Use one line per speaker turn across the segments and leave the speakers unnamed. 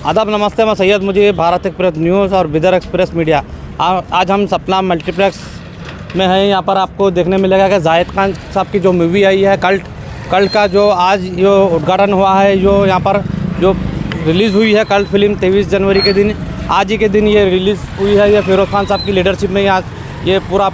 आदाब नमस्ते, मैं सैयद मुझे भारत एक्सप्रेस न्यूज़ और बिदर एक्सप्रेस मीडिया। आज हम सपना मल्टीप्लेक्स में हैं। यहाँ पर आपको देखने मिलेगा कि जाहिद खान साहब की जो मूवी आई है कल्ट का जो आज जो उद्घाटन हुआ है, जो यहाँ पर जो रिलीज़ हुई है कल्ट फिल्म 23 जनवरी के दिन, आज ही के दिन ये रिलीज़ हुई है। ये फिरोज़ खान साहब की लीडरशिप में आज ये पूरा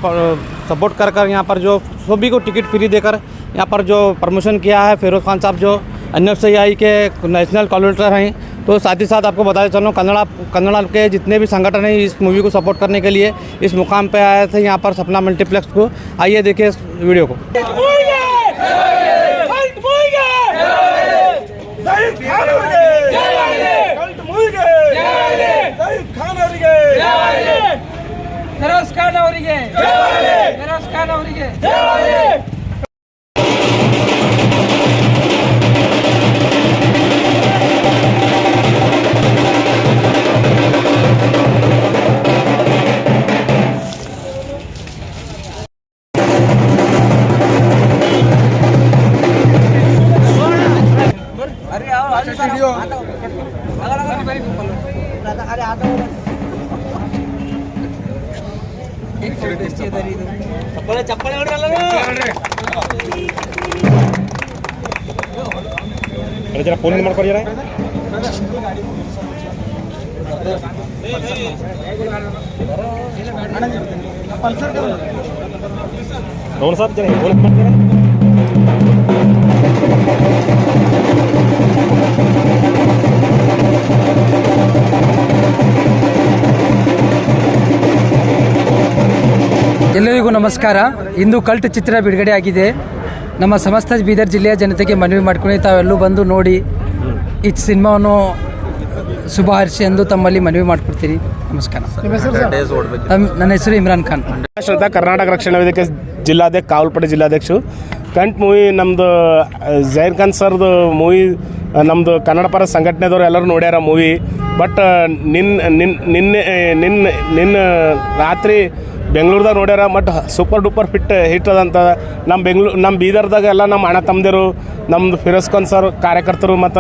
सपोर्ट कर यहाँ पर जो सभी को टिकट फ्री देकर यहाँ पर जो प्रमोशन किया है फिरोज़ खान साहब जो NFCI के नेशनल कोऑर्डिनेटर हैं। तो साथ ही साथ आपको बताते चलो कन्नड़ा के जितने भी संगठन हैं इस मूवी को सपोर्ट करने के लिए इस मुकाम पे आए थे यहाँ पर सपना मल्टीप्लेक्स को। आइए देखिए इस वीडियो को। चप्पल जरा फोन नंबर पर जरा कौन साहब जरा फोन नंबर जरा
ಎಲ್ಲರಿಗೂ ನಮಸ್ಕಾರ. ಇಂದು ಕಲ್ಟ್ ಚಿತ್ರ ಬಿಡುಗಡೆ ಆಗಿದೆ. ನಮ್ಮ ಸಮಸ್ತ ಬೀದರ್ ಜಿಲ್ಲೆಯ ಜನತೆಗೆ ಮನವಿ ಮಾಡ್ಕೊಂಡು ತಾವೆಲ್ಲೂ ಬಂದು ನೋಡಿ ಈ ಸಿನಿಮಾವನ್ನು ಶುಭ ಹಾರೈಸಿ ಎಂದು ತಮ್ಮಲ್ಲಿ ಮನವಿ ಮಾಡ್ಕೊಡ್ತೀನಿ. ನಮಸ್ಕಾರ. ನನ್ನ ಹೆಸರು ಇಮ್ರಾನ್ ಖಾನ್.
ಕರ್ನಾಟಕ ರಕ್ಷಣಾ ವೇದಿಕೆ ಜಿಲ್ಲಾಧ್ಯಕ್ಷ, ಕಾವಲ್ಪಡೆ ಜಿಲ್ಲಾಧ್ಯಕ್ಷರು. ಕಂಟ್ ಮೂವಿ ನಮ್ಮದು ಜೈರ್ ಖಾನ್ ಸರ್ದು ಮೂವಿ ನಮ್ಮದು ಕನ್ನಡ ಪರ ಸಂಘಟನೆದವ್ರು ಎಲ್ಲರೂ ನೋಡ್ಯಾರ ಮೂವಿ. ಬಟ್ ನಿನ್ನ ರಾತ್ರಿ ಬೆಂಗಳೂರ್ದಾಗ ನೋಡ್ಯಾರ. ಬಟ್ ಸೂಪರ್ ಡೂಪರ್ ಹಿಟ್ ಅದಂತ ನಮ್ಮ ಬೀದರ್ದಾಗ ಎಲ್ಲ ನಮ್ಮ ಅಣ್ಣ ತಮ್ಮದಿರು, ನಮ್ಮದು ಫಿರೋಜ್ ಖಾನ್ ಸರ್ ಕಾರ್ಯಕರ್ತರು ಮತ್ತು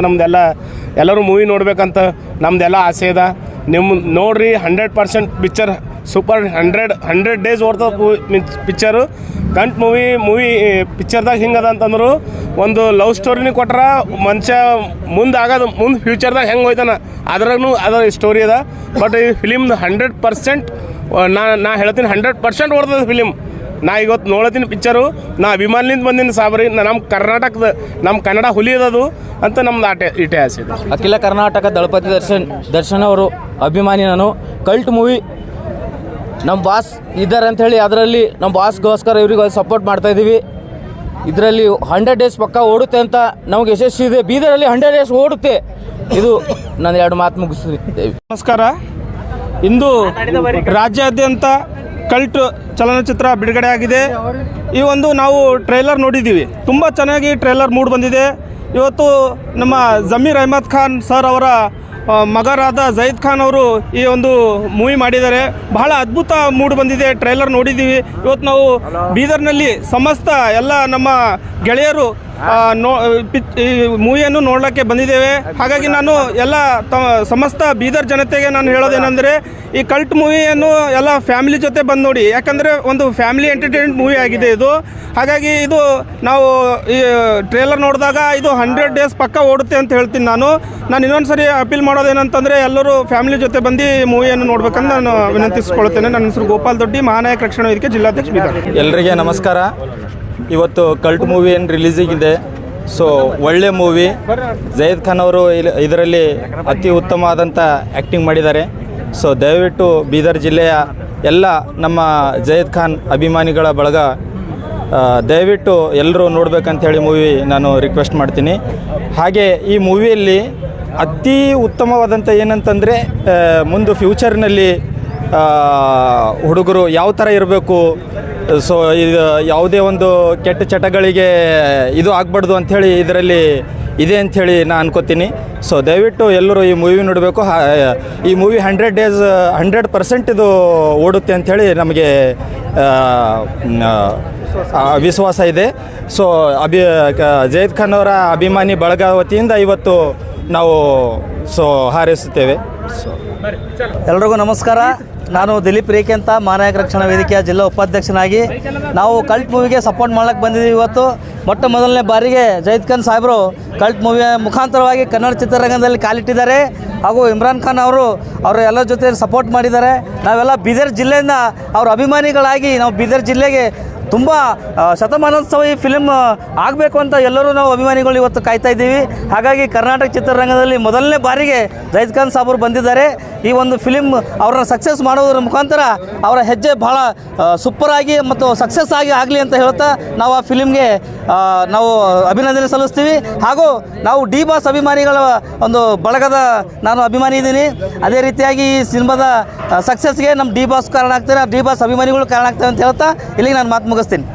ಎಲ್ಲರೂ ಮೂವಿ ನೋಡ್ಬೇಕಂತ ನಮ್ದೆಲ್ಲ ಆಸೆ ಇದೆ. ನಿಮ್ಮ ನೋಡ್ರಿ 100% ಪಿಕ್ಚರ್ ಸೂಪರ್ 100 ಡೇಸ್ ಓಡ್ತದೆ ಪಿಕ್ಚರು. ಕಂಟ್ ಮೂವಿ ಪಿಕ್ಚರ್ದಾಗ ಹಿಂಗದ ಅಂತಂದ್ರು ಒಂದು ಲವ್ ಸ್ಟೋರಿನ ಕೊಟ್ರ ಮನುಷ್ಯ ಮುಂದೆ ಫ್ಯೂಚರ್ದಾಗ ಹೆಂಗೆ ಹೋಯ್ತಾನ ಅದ್ರಾಗೂ ಅದರ ಸ್ಟೋರಿ ಅದ. ಬಟ್ ಈ ಫಿಲಿಮ್ದು 100% ನಾ ಹೇಳ್ತೀನಿ 100% ಓಡ್ತದೆ ಫಿಲಿಮ್. ನಾ ಇವತ್ತು ನೋಡತ್ತೀನಿ ಪಿಕ್ಚರು. ನಾ ಅಭಿಮಾನಿಯಿಂದ ಬಂದಿನಿ ಸಾಬ್ರಿ. ನಮ್ಮ ಕರ್ನಾಟಕದ ನಮ್ಮ ಕನ್ನಡ ಹುಲಿ ಅದದು ಅಂತ ನಮ್ದು ಇಟೆ ಆಸೆ ಇದೆ.
ಅಖಿಲ ಕರ್ನಾಟಕ ದಳಪತಿ ದರ್ಶನ್ ಅವರು ಅಭಿಮಾನಿ ನಾನು. ಕಲ್ಟ್ ಮೂವಿ ನಮ್ಮ ಬಾಸ್ ಇದ್ದಾರೆ ಅಂಥೇಳಿ ಅದರಲ್ಲಿ ನಮ್ಮ ಬಾಸ್ಗೋಸ್ಕರ ಇವ್ರಿಗೆ ಸಪೋರ್ಟ್ ಮಾಡ್ತಾಯಿದ್ದೀವಿ. ಇದರಲ್ಲಿ 100 ಡೇಸ್ ಪಕ್ಕ ಓಡುತ್ತೆ ಅಂತ ನಮಗೆ ಯಶಸ್ವಿ ಇದೆ. ಬೀದರಲ್ಲಿ 100 ಡೇಸ್ ಓಡುತ್ತೆ. ಇದು ನಾನು 2 ಮಾತು ಮುಗಿಸ್ತೀನಿ.
ನಮಸ್ಕಾರ. ಇಂದು ರಾಜ್ಯಾದ್ಯಂತ ಕಲ್ಟ್ ಚಲನಚಿತ್ರ ಬಿಡುಗಡೆ ಆಗಿದೆ. ಈ ಒಂದು ನಾವು ಟ್ರೈಲರ್ ನೋಡಿದ್ದೀವಿ. ತುಂಬ ಚೆನ್ನಾಗಿ ಟ್ರೈಲರ್ ಮೂಡ್ ಬಂದಿದೆ. ಇವತ್ತು ನಮ್ಮ ಜಮೀರ್ ಅಹ್ಮದ್ ಖಾನ್ ಸರ್ ಅವರ ಮಗರಾದ ಜೈದ್ ಖಾನ್ ಅವರು ಈ ಒಂದು ಮೂವಿ ಮಾಡಿದ್ದಾರೆ. ಬಹಳ ಅದ್ಭುತ ಮೂಡ್ ಬಂದಿದೆ. ಟ್ರೈಲರ್ ನೋಡಿದ್ದೀವಿ. ಇವತ್ತು ನಾವು ಬೀದರ್ನಲ್ಲಿ ಸಮಸ್ತ ಎಲ್ಲ ನಮ್ಮ ಗೆಳೆಯರು ಈ ಮೂವಿಯನ್ನು ನೋಡಲಿಕ್ಕೆ ಬಂದಿದ್ದೇವೆ. ಹಾಗಾಗಿ ನಾನು ಎಲ್ಲ ಸಮಸ್ತ ಬೀದರ್ ಜನತೆಗೆ ನಾನು ಹೇಳೋದೇನೆಂದರೆ ಈ ಕಲ್ಟ್ ಮೂವಿಯನ್ನು ಎಲ್ಲ ಫ್ಯಾಮಿಲಿ ಜೊತೆ ಬಂದು ನೋಡಿ. ಯಾಕಂದರೆ ಒಂದು ಫ್ಯಾಮಿಲಿ ಎಂಟರ್ಟೈನ್ಮೆಂಟ್ ಮೂವಿ ಆಗಿದೆ ಇದು. ಹಾಗಾಗಿ ಇದು ನಾವು ಈ ಟ್ರೇಲರ್ ನೋಡಿದಾಗ ಇದು 100 ಡೇಸ್ ಪಕ್ಕ ಓಡುತ್ತೆ ಅಂತ ಹೇಳ್ತೀನಿ. ನಾನು ಇನ್ನೊಂದು ಸರಿ ಅಪೀಲ್ ಮಾಡೋದೇನಂತಂದರೆ ಎಲ್ಲರೂ ಫ್ಯಾಮಿಲಿ ಜೊತೆ ಬಂದು ಮೂವಿಯನ್ನು ನೋಡ್ಬೇಕಂತ ನಾನು ವಿನಂತಿಸ್ಕೊಳ್ತೇನೆ. ನನ್ನ ಹೆಸರು ಗೋಪಾಲ್ ದೊಡ್ಡಿ, ಮಹಾನಾಯಕ ರಕ್ಷಣಾ ವೇದಿಕೆ ಜಿಲ್ಲಾಧ್ಯಕ್ಷ ಬೀದರ್.
ಎಲ್ಲರಿಗೆ ನಮಸ್ಕಾರ. ಇವತ್ತು ಕಲ್ಟ್ ಮೂವಿ ಏನು ರಿಲೀಸಿಗಿದೆ. ಸೊ ಒಳ್ಳೆ ಮೂವಿ. ಜೈದ್ ಖಾನ್ ಅವರು ಇದರಲ್ಲಿ ಅತಿ ಉತ್ತಮವಾದಂಥ ಆ್ಯಕ್ಟಿಂಗ್ ಮಾಡಿದ್ದಾರೆ. ಸೊ ದಯವಿಟ್ಟು ಬೀದರ್ ಜಿಲ್ಲೆಯ ಎಲ್ಲ ನಮ್ಮ ಜೈದ್ ಖಾನ್ ಅಭಿಮಾನಿಗಳ ಬಳಗ ದಯವಿಟ್ಟು ಎಲ್ಲರೂ ನೋಡಬೇಕಂಥೇಳಿ ಮೂವಿ ನಾನು ರಿಕ್ವೆಸ್ಟ್ ಮಾಡ್ತೀನಿ. ಹಾಗೆ ಈ ಮೂವಿಯಲ್ಲಿ ಅತಿ ಉತ್ತಮವಾದಂಥ ಏನಂತಂದರೆ ಮುಂದೆ ಫ್ಯೂಚರ್ನಲ್ಲಿ ಹುಡುಗರು ಯಾವ ಥರ ಇರಬೇಕು, ಸೊ ಇದು ಯಾವುದೇ ಒಂದು ಕೆಟ್ಟ ಚಟಗಳಿಗೆ ಇದು ಆಗಬಾರ್ದು ಅಂಥೇಳಿ ಇದರಲ್ಲಿ ಇದೆ ಅಂಥೇಳಿ ನಾನು ಅನ್ಕೋತೀನಿ. ಸೊ ದಯವಿಟ್ಟು ಎಲ್ಲರೂ ಈ ಮೂವಿ ನೋಡಬೇಕು. ಈ ಮೂವಿ 100 ಡೇಸ್ 100% ಇದು ಓಡುತ್ತೆ ಅಂಥೇಳಿ ನಮಗೆ ವಿಶ್ವಾಸ ಇದೆ. ಸೊ ಜೈದ್ ಖಾನ್ ಅವರ ಅಭಿಮಾನಿ ಬಳಗ ವತಿಯಿಂದ ಇವತ್ತು ನಾವು ಸೊ ಹಾರೈಸುತ್ತೇವೆ. ಸೊ
ಎಲ್ರಿಗೂ ನಮಸ್ಕಾರ. ನಾನು ದಿಲೀಪ್ ರೇಖೆ ಅಂತ ಮಾನಾಯಕ ರಕ್ಷಣಾ ವೇದಿಕೆಯ ಜಿಲ್ಲಾ ಉಪಾಧ್ಯಕ್ಷನಾಗಿ ನಾವು ಕಲ್ಟ್ ಮೂವಿಗೆ ಸಪೋರ್ಟ್ ಮಾಡಕ್ಕೆ ಬಂದಿದ್ದೀವಿ. ಇವತ್ತು ಮೊಟ್ಟ ಮೊದಲನೇ ಬಾರಿಗೆ ಜೈದ್ ಖಾನ್ ಸಾಹೇಬರು ಕಲ್ಟ್ ಮೂವಿಯ ಮುಖಾಂತರವಾಗಿ ಕನ್ನಡ ಚಿತ್ರರಂಗದಲ್ಲಿ ಕಾಲಿಟ್ಟಿದ್ದಾರೆ. ಹಾಗೂ ಇಮ್ರಾನ್ ಖಾನ್ ಅವರು ಅವರ ಎಲ್ಲ ಜೊತೆ ಸಪೋರ್ಟ್ ಮಾಡಿದ್ದಾರೆ. ನಾವೆಲ್ಲ ಬೀದರ್ ಜಿಲ್ಲೆಯಿಂದ ಅವರ ಅಭಿಮಾನಿಗಳಾಗಿ ನಾವು ಬೀದರ್ ಜಿಲ್ಲೆಗೆ ತುಂಬ ಶತಮಾನೋತ್ಸವ ಈ ಫಿಲ್ಮ್ ಆಗಬೇಕು ಅಂತ ಎಲ್ಲರೂ ನಾವು ಅಭಿಮಾನಿಗಳು ಇವತ್ತು ಕಾಯ್ತಾ ಇದ್ದೀವಿ. ಹಾಗಾಗಿ ಕರ್ನಾಟಕ ಚಿತ್ರರಂಗದಲ್ಲಿ ಮೊದಲನೇ ಬಾರಿಗೆ ಜೈದ್ ಖಾನ್ ಸಾಬರು ಬಂದಿದ್ದಾರೆ. ಈ ಒಂದು ಫಿಲಿಮ್ ಅವ್ರನ್ನ ಸಕ್ಸಸ್ ಮಾಡೋದ್ರ ಮುಖಾಂತರ ಅವರ ಹೆಜ್ಜೆ ಭಾಳ ಸೂಪರಾಗಿ ಮತ್ತು ಸಕ್ಸಸ್ ಆಗಲಿ ಅಂತ ಹೇಳ್ತಾ ನಾವು ಆ ಫಿಲಿಮ್ಗೆ ನಾವು ಅಭಿನಂದನೆ ಸಲ್ಲಿಸ್ತೀವಿ. ಹಾಗೂ ನಾವು ಡಿ ಬಾಸ್ ಅಭಿಮಾನಿಗಳ ಒಂದು ಬಳಗದ ನಾನು ಅಭಿಮಾನಿ ಇದ್ದೀನಿ. ಅದೇ ರೀತಿಯಾಗಿ ಈ ಸಿನಿಮಾದ ಸಕ್ಸಸ್ಗೆ ನಮ್ಮ ಡಿ ಬಾಸ್ ಕಾರಣ ಆಗ್ತಾರೆ, ಡಿ ಬಾಸ್ ಅಭಿಮಾನಿಗಳು ಕಾರಣ ಆಗ್ತಾರೆ ಅಂತ ಹೇಳ್ತಾ ಇಲ್ಲಿಗೆ ನಾನು ಮಾತು ಮುಗಿಸ್ತೀನಿ.